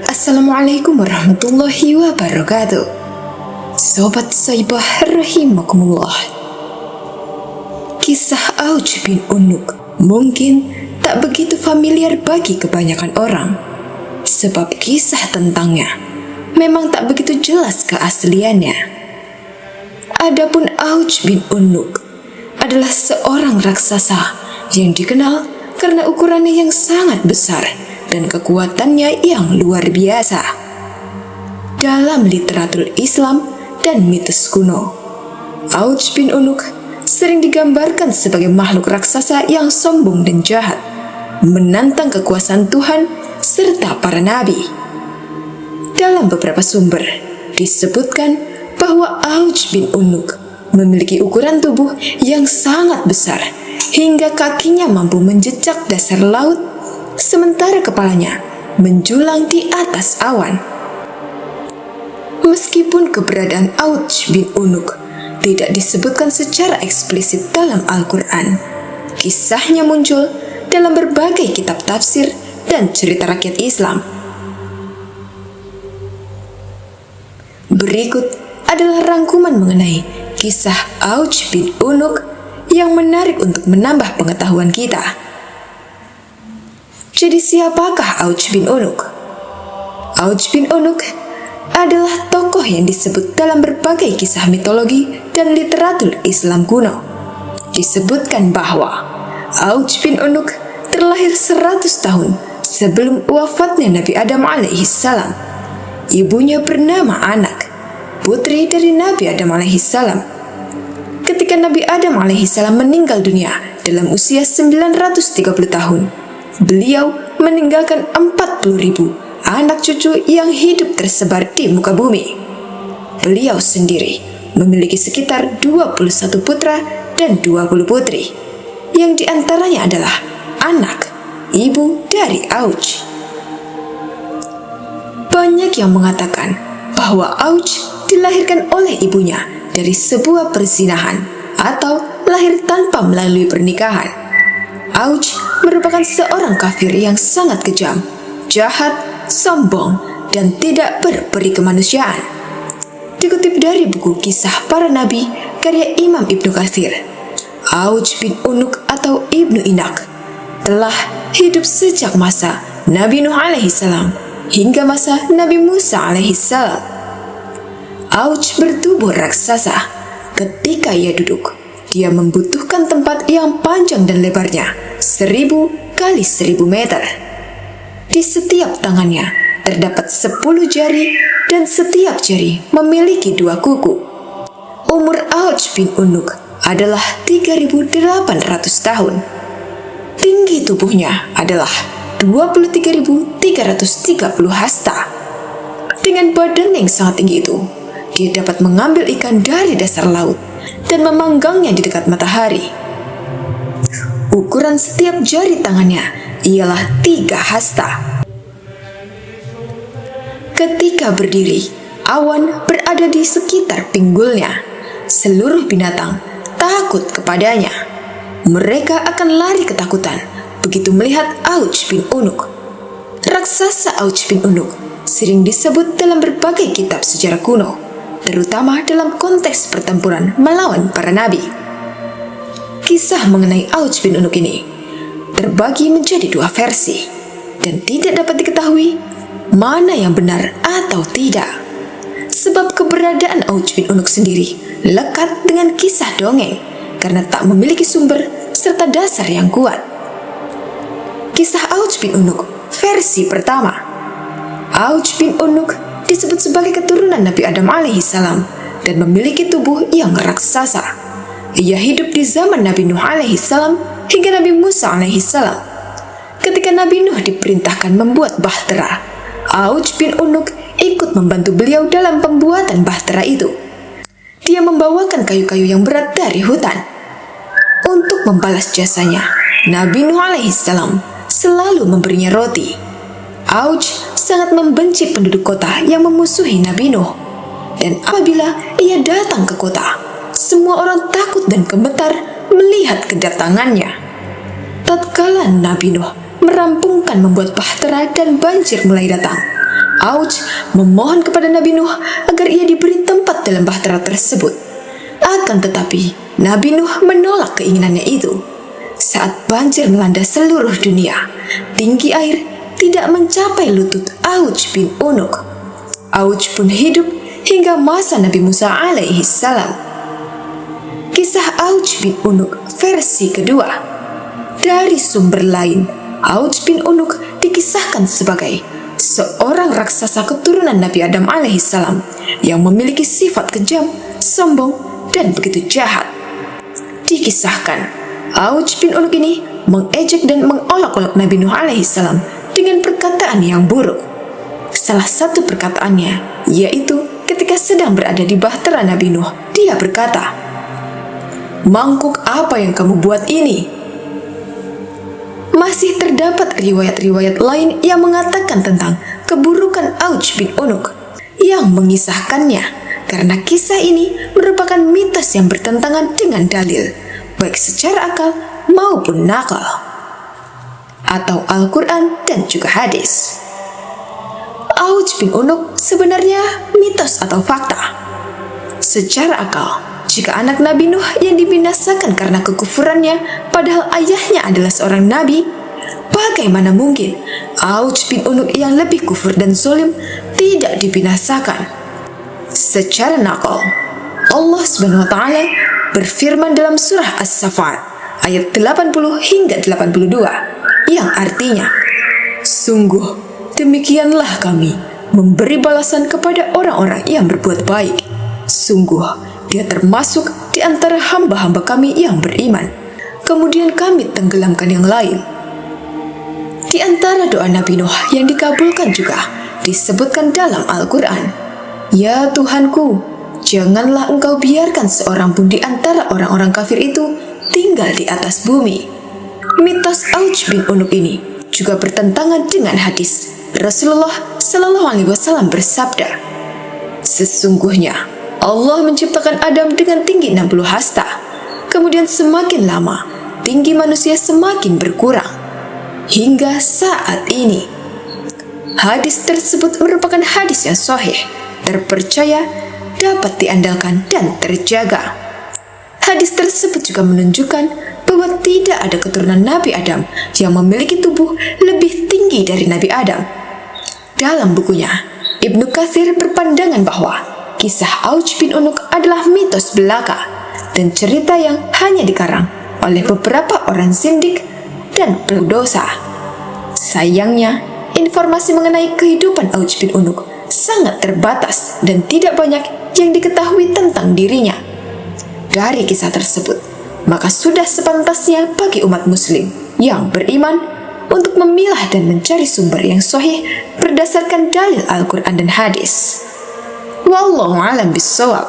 Assalamualaikum warahmatullahi wabarakatuh. Sobat Saibah rahimakumullah. Kisah Auj bin Unuk mungkin tak begitu familiar bagi kebanyakan orang, sebab kisah tentangnya memang tak begitu jelas keasliannya. Adapun Auj bin Unuk adalah seorang raksasa yang dikenal karena ukurannya yang sangat besar dan kekuatannya yang luar biasa. Dalam literatur Islam dan mitos kuno, Auj bin Unuk sering digambarkan sebagai makhluk raksasa yang sombong dan jahat, menantang kekuasaan Tuhan serta para nabi. Dalam beberapa sumber disebutkan bahwa Auj bin Unuk memiliki ukuran tubuh yang sangat besar hingga kakinya mampu menjejak dasar laut, sementara kepalanya menjulang di atas awan. Meskipun keberadaan Auj bin Unuk tidak disebutkan secara eksplisit dalam Al-Quran, kisahnya muncul dalam berbagai kitab tafsir dan cerita rakyat Islam. Berikut adalah rangkuman mengenai kisah Auj bin Unuk yang menarik untuk menambah pengetahuan kita. Jadi siapakah Auj bin Unuk? Auj bin Unuk adalah tokoh yang disebut dalam berbagai kisah mitologi dan literatur Islam kuno. Disebutkan bahwa Auj bin Unuk terlahir 100 tahun sebelum wafatnya Nabi Adam alaihissalam. Ibunya bernama Anak, putri dari Nabi Adam alaihissalam. Ketika Nabi Adam alaihissalam meninggal dunia dalam usia 930 tahun, beliau meninggalkan 40.000 anak cucu yang hidup tersebar di muka bumi. Beliau sendiri memiliki sekitar 21 putra dan 20 putri, yang diantaranya adalah anak ibu dari Auj. Banyak yang mengatakan bahwa Auj dilahirkan oleh ibunya dari sebuah perzinahan atau lahir tanpa melalui pernikahan. Auj merupakan seorang kafir yang sangat kejam, jahat, sombong, dan tidak berperi kemanusiaan. Dikutip dari buku Kisah Para Nabi karya Imam Ibnu Katsir, Auj bin Unuk atau Ibnu Inak telah hidup sejak masa Nabi Nuh alaihissalam hingga masa Nabi Musa alaihissalam. Auj bertubuh raksasa. Ketika ia duduk, dia membutuhkan tempat yang panjang dan lebarnya 1000 kali 1000 meter. Di setiap tangannya terdapat 10 jari dan setiap jari memiliki 2 kuku. Umur Auj bin Unuk adalah 3.800 tahun. Tinggi tubuhnya adalah 23.330 hasta. Dengan badan yang sangat tinggi itu, dia dapat mengambil ikan dari dasar laut dan memanggangnya di dekat matahari. Ukuran setiap jari tangannya ialah 3 hasta. Ketika berdiri, awan berada di sekitar pinggulnya. Seluruh binatang takut kepadanya. Mereka akan lari ketakutan begitu melihat Auj bin Unuk. Raksasa Auj bin Unuk sering disebut dalam berbagai kitab sejarah kuno, terutama dalam konteks pertempuran melawan para nabi. Kisah mengenai Auj bin Unuk ini terbagi menjadi 2 versi dan tidak dapat diketahui mana yang benar atau tidak, sebab keberadaan Auj bin Unuk sendiri lekat dengan kisah dongeng karena tak memiliki sumber serta dasar yang kuat. Kisah Auj bin Unuk versi pertama. Auj bin Unuk disebut sebagai keturunan Nabi Adam alaihissalam dan memiliki tubuh yang raksasa. Ia hidup di zaman Nabi Nuh alaihissalam hingga Nabi Musa alaihissalam. Ketika Nabi Nuh diperintahkan membuat bahtera, Auj bin Unuk ikut membantu beliau dalam pembuatan bahtera itu. Dia membawakan kayu-kayu yang berat dari hutan. Untuk membalas jasanya, Nabi Nuh alaihissalam selalu memberinya roti. Auj sangat membenci penduduk kota yang memusuhi Nabi Nuh. Dan apabila ia datang ke kota, semua orang takut dan gemetar melihat kedatangannya. Tatkala Nabi Nuh merampungkan membuat bahtera dan banjir mulai datang, Auj memohon kepada Nabi Nuh agar ia diberi tempat dalam bahtera tersebut. Akan tetapi, Nabi Nuh menolak keinginannya itu. Saat banjir melanda seluruh dunia, tinggi air tidak mencapai lutut Auj bin Unuk. Auj pun hidup hingga masa Nabi Musa alaihi salam. Kisah Auj bin Unuk versi kedua. Dari sumber lain, Auj bin Unuk dikisahkan sebagai seorang raksasa keturunan Nabi Adam alaihissalam yang memiliki sifat kejam, sombong, dan begitu jahat. Dikisahkan, Auj bin Unuk ini mengejek dan mengolok-olok Nabi Nuh alaihissalam dengan perkataan yang buruk. Salah satu perkataannya yaitu ketika sedang berada di bahtera Nabi Nuh, dia berkata, "Mangkuk apa yang kamu buat ini?" Masih terdapat riwayat-riwayat lain yang mengatakan tentang keburukan Auj bin Unuk yang mengisahkannya, karena kisah ini merupakan mitos yang bertentangan dengan dalil, baik secara akal maupun nakal, atau Al-Quran dan juga hadis. Auj bin Unuk sebenarnya mitos atau fakta? Secara akal, jika anak Nabi Nuh yang dibinasakan karena kekufurannya, padahal ayahnya adalah seorang nabi, bagaimana mungkin Auj bin Unuk yang lebih kufur dan zalim tidak dibinasakan? Secara nakal, Allah Subhanahu wa taala berfirman dalam surah As-Saffat ayat 80 hingga 82 yang artinya, "Sungguh demikianlah kami memberi balasan kepada orang-orang yang berbuat baik. Sungguh dia termasuk di antara hamba-hamba kami yang beriman. Kemudian kami tenggelamkan yang lain." Di antara doa Nabi Nuh yang dikabulkan juga disebutkan dalam Al-Quran, "Ya Tuhanku, janganlah engkau biarkan seorang pun di antara orang-orang kafir itu tinggal di atas bumi." Mitos Auj bin Unuk ini juga bertentangan dengan hadis. Rasulullah Shallallahu Alaihi Wasallam bersabda, "Sesungguhnya Allah menciptakan Adam dengan tinggi 60 hasta. Kemudian semakin lama, tinggi manusia semakin berkurang. Hingga saat ini." Hadis tersebut merupakan hadis yang sahih, terpercaya, dapat diandalkan, dan terjaga. Hadis tersebut juga menunjukkan bahwa tidak ada keturunan Nabi Adam yang memiliki tubuh lebih tinggi dari Nabi Adam. Dalam bukunya, Ibnu Katsir berpandangan bahwa kisah Auj bin Unuk adalah mitos belaka dan cerita yang hanya dikarang oleh beberapa orang zindik dan pendosa. Sayangnya, informasi mengenai kehidupan Auj bin Unuk sangat terbatas dan tidak banyak yang diketahui tentang dirinya. Dari kisah tersebut, maka sudah sepantasnya bagi umat muslim yang beriman untuk memilah dan mencari sumber yang sahih berdasarkan dalil Al-Quran dan hadis. Wallahu a'lam bishawab.